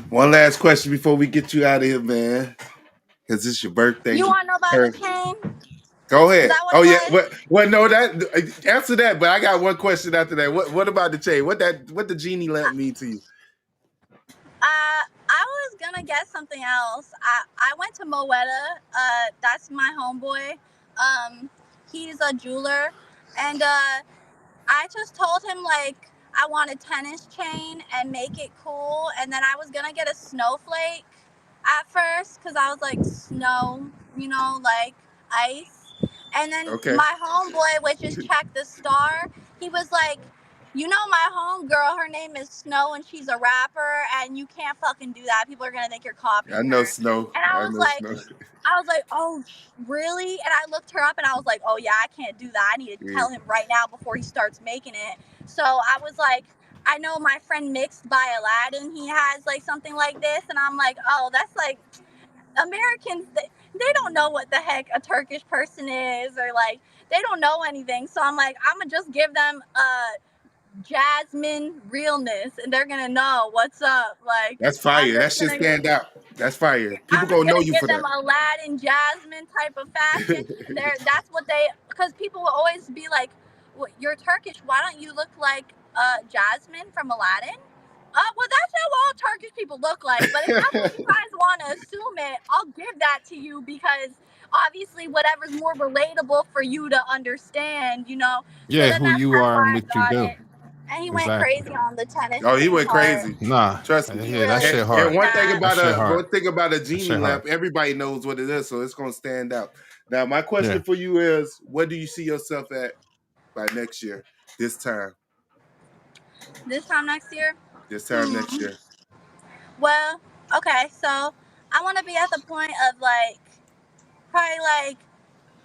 One last question before we get you out of here, man. Because it's your birthday. You wanna know about the Her- chain? Go Is ahead. that what Oh it yeah. was? Well, no, that answer that. But I got one question after that. What about the chain? What the genie lamp mean to you? I was gonna guess something else. I went to Moetta. That's my homeboy. He's a jeweler, and I just told him like I want a tennis chain and make it cool, and then I was gonna get a snowflake at first because I was like snow, like ice. And then Okay. my homeboy, which is Check the Star, he was like, my homegirl, her name is Snow, and she's a rapper, and you can't fucking do that. People are gonna think you're I copying know her. Snow. And I know Snow. I was like, oh, really? And I looked her up and I was like, oh, yeah, I can't do that. I need to Yeah. tell him right now before he starts making it. So I was like, I know my friend Mixed by Aladdin, he has like something like this. And I'm like, oh, that's like Americans, they don't know what the heck a Turkish person is, or like they don't know anything. So I'm like, I'm going to just give them Jasmine realness and they're going to know what's up. Like, That's I'm fire. That just shit going to stand out. That's fire. People I'm just gonna know gonna you give for them that. Aladdin Jasmine type of fashion. That's what they, because people will always be like, well, "You're Turkish. Why don't you look like Jasmine from Aladdin?" Well, that's how all Turkish people look like. But if that's what you guys want to assume it, I'll give that to you because obviously whatever's more relatable for you to understand, So Yeah, then who that's you how are and I what you got do. it. And he went Exactly. crazy on the tennis Oh, he chain went part. crazy. Nah. Trust me. He Yeah, that really shit And hard. did one thing that. about That shit hard. a That genie shit hard. lamp, everybody knows what it is, so it's gonna stand out. Now, my Yeah. question for you is, what do you see yourself at by next year? This time This time next year. next Hmm. year. Well, okay, so I want to be at the point of like, probably like,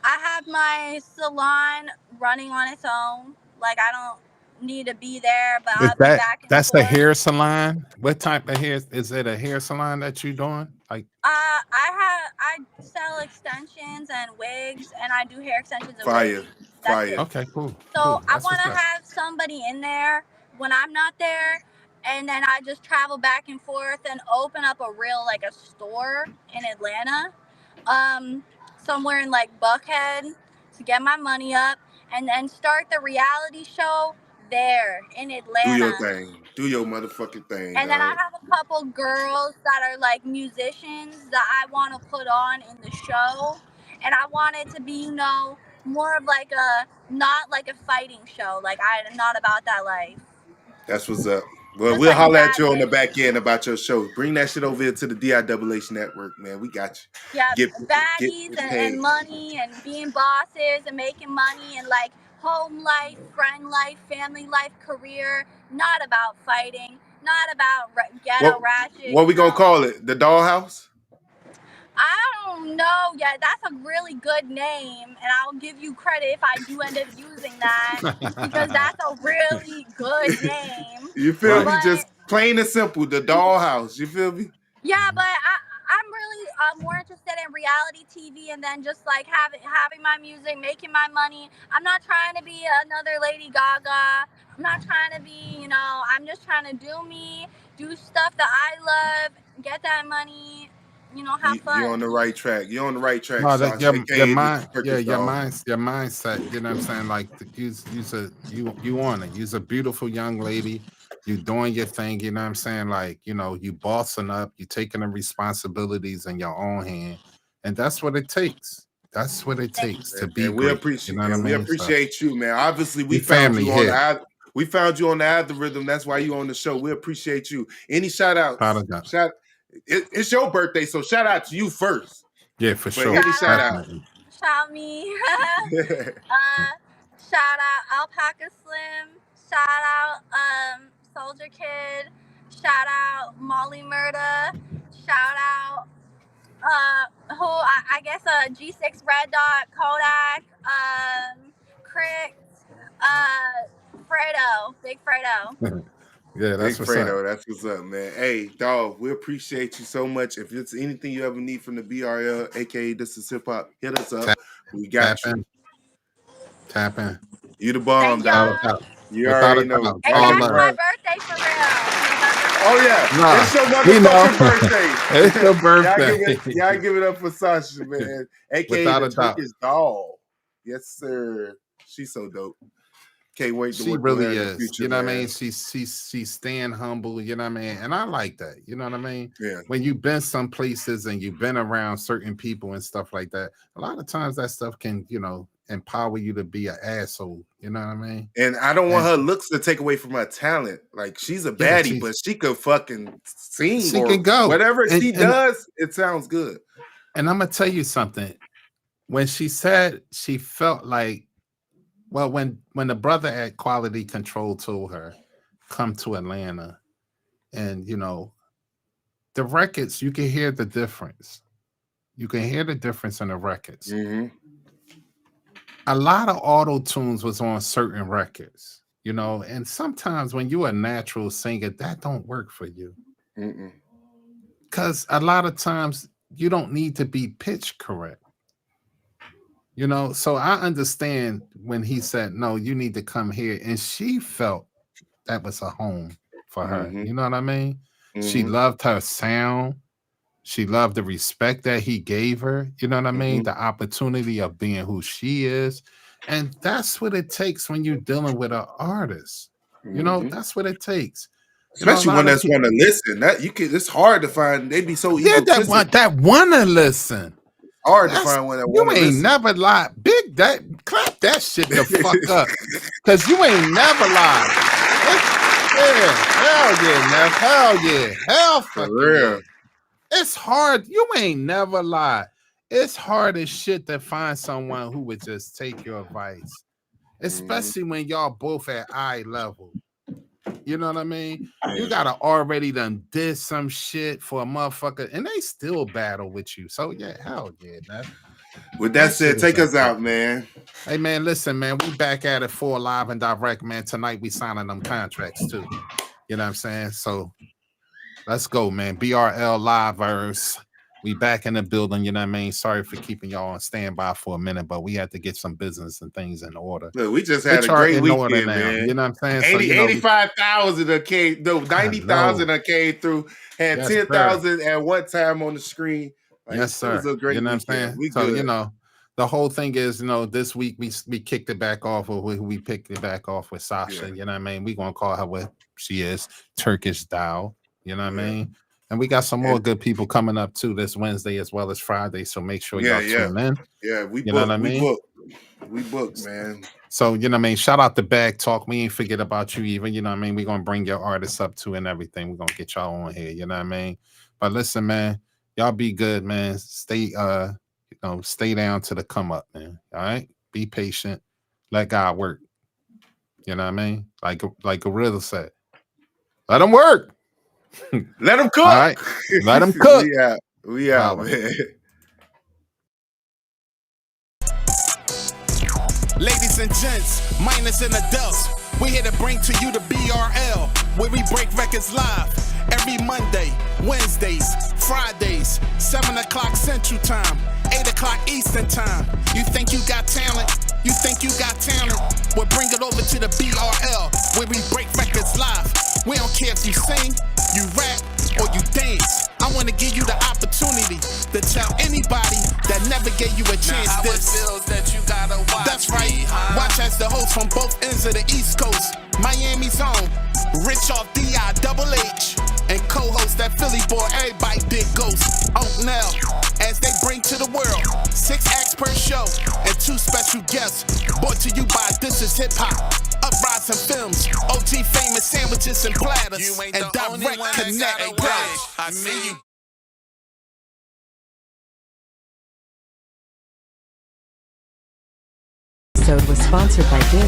I have my salon running on its own. Like, I don't need to be there, but Is I'll be back and that's the forth. hair salon? What type of hair is it? A hair salon that you doing? Like, I sell extensions and wigs, and I do hair extensions and wigs. Fire, That's fire. it. okay, cool, So cool. I That's want what's to up. have somebody in there when I'm not there, and then I just travel back and forth and open up like a store in Atlanta, um, somewhere in like Buckhead to get my money up, and then start the reality show there in Do your Atlanta. thing. Do your motherfucking thing, And then I dog. have a couple girls that are like musicians that I want to put on in the show. And I want it to be, more of like not like a fighting show. Like I'm not about that life. That's what's up. Well, Just we'll like a holler at bad you on the bitch. back end about your show. Bring that shit over here to the DIAA network, man. We got Yeah, you. Get baddies paid. and money and being bosses and making money and like home life, friend life, family life, career. Not about fighting. Not about ghetto What ratchet, what we gonna call it? The dollhouse? I don't know yet. That's a really good name, and I'll give you credit if I do end up using that because that's a really good name. You feel me? But Just plain and simple, the dollhouse. You feel me? yeah, but I'm really more interested in reality TV and then just like having my music, making my money. I'm not trying to be another Lady Gaga. I'm not trying to be, I'm just trying to do me, do stuff that I love, get that money, have You're on fun. the right track. You're on the right track, No, that Sasha. your AKA mind, the yeah, Turkish dog. your mindset. You know what I'm saying? Like you on it. You's a beautiful young lady. You doing your thing. You know what I'm saying? Like you bossing up. You taking the responsibilities in your own hand, and that's what it takes. That's what it takes to be And we great. You know what I mean? So, appreciate you, man. Obviously, we we found family you on here. we found you on the algorithm. That's why you on the show. We appreciate you. Any shout outs? Proud of that. It's your birthday, so shout out to you first. Yeah, for But sure. any shout out? Definitely. Shout me. Shout out Alpaca Slim. Shout out Soldier Kid. Shout out Molly Murda. Shout out I guess G6 Red Dot, Kodak, Crick, Fredo, Big Fredo. Yeah, that's Big what's up. Fredo, that's what's up, man. Hey, dog, we appreciate you so much. If it's anything you ever need from the BRL, aka This Is Hip Hop, hit us up. We got you. Tap in. You the bomb, Thank dog. y'all. You Without already a know. doubt. Hey, All that's love. my birthday for real. Oh yeah, Nah, it's your we know. motherfucking birthday. It's your birthday. y'all give it up for Sasha, man. AKA Without the a doubt. Turkish doll. Yes, sir. She's so dope. Can't wait to She work really with her in the is. future, You know what I man. mean? She's staying humble, you know what I mean? And I like that. You know what I mean? Yeah. When you've been some places and you've been around certain people and stuff like that, a lot of times that stuff can, empower you to be an asshole. You know what I mean? And I don't want her looks to take away from her talent. Like she's a baddie, but she could fucking sing She or can go. whatever she does. It sounds good. And I'm gonna tell you something. When she said she felt like, well, when the brother at Quality Control told her, come to Atlanta, and the records, you can hear the difference. You can hear the difference in the records. Mm-hmm. A lot of auto tunes was on certain records, and sometimes when you're a natural singer, that don't work for you. Because a lot of times you don't need to be pitch correct. So I understand when he said, no, you need to come here. And she felt that was a home for her. You know what I mean? Mm-hmm. She loved her sound. She loved the respect that he gave her. You know what I mean? The opportunity of being who she is. And that's what it takes when you're dealing with an artist. That's what it takes. Especially one that's want to listen. It's hard to find. They be so egotistic. that want to listen. Hard to find one that you want to ain't listen. Never lied. Clap that shit the fuck up. Cause you ain't never lied. Hell yeah. Hell fucking real. Yeah. It's hard. You ain't never lied. It's hard as shit to find someone who would just take your advice. Especially when y'all both at eye level. You know what I mean? You gotta already done did some shit for a motherfucker, and they still battle with you. So yeah, hell yeah, man. With that said, take us out, man. Hey man, listen, man, we back at it for live and direct, man. Tonight we signing them contracts too. You know what I'm saying? So let's go, man. BRL Liveers. We back in the building, you know what I mean? Sorry for keeping y'all on standby for a minute, but we had to get some business and things in order. Look, we just had a great weekend, man. You know what I'm saying? 85,000 came, 90,000 came through, had 10,000 at one time on the screen. Like, yes, sir. It was a great what I'm saying? So, the whole thing is, this week we kicked it back off, or we picked it back off with Sasha. You know what I mean? We're going to call her what she is, Turkish style. You know what I mean? And we got some more good people coming up too this Wednesday as well as Friday. So make sure y'all tune in. Yeah, we booked. You know what I mean? We booked, man. So, you know what I mean? Shout out to Bag Talk. We ain't forget about you even. You know what I mean? We're going to bring your artists up too and everything. We're going to get y'all on here. You know what I mean? But listen, man, y'all be good, man. Stay, stay down to the come up, man. All right? Be patient. Let God work. You know what I mean? Like Gorilla said. Let him work. Let him cook. All right. Let him cook. We out, man. Ladies and gents, minors and adults, we're here to bring to you the BRL, where we break records live every Monday, Wednesdays, Fridays, 7 o'clock Central Time, 8 o'clock Eastern Time. You think you got talent? You think you got talent? Well, bring it over to the BRL, where we break records live. We don't care if you sing, you rap, or you dance. I want to give you the opportunity to tell anybody that never gave you a chance now, this. How it feels that you gotta watch. That's right. Me, huh? Watch as the host from both ends of the East Coast, Miami's own, Rich off D.I.H. and co-host that Philly boy, everybody big ghost, Unc Nell, as they bring to the world 6 acts per show and 2 special guests, brought to you by This Is Hip Hop, Uprising Films, OG Famous Sandwiches and Platters, You ain't and the only Direct one that Connect. gotta watch. I see you. Episode was sponsored by Diz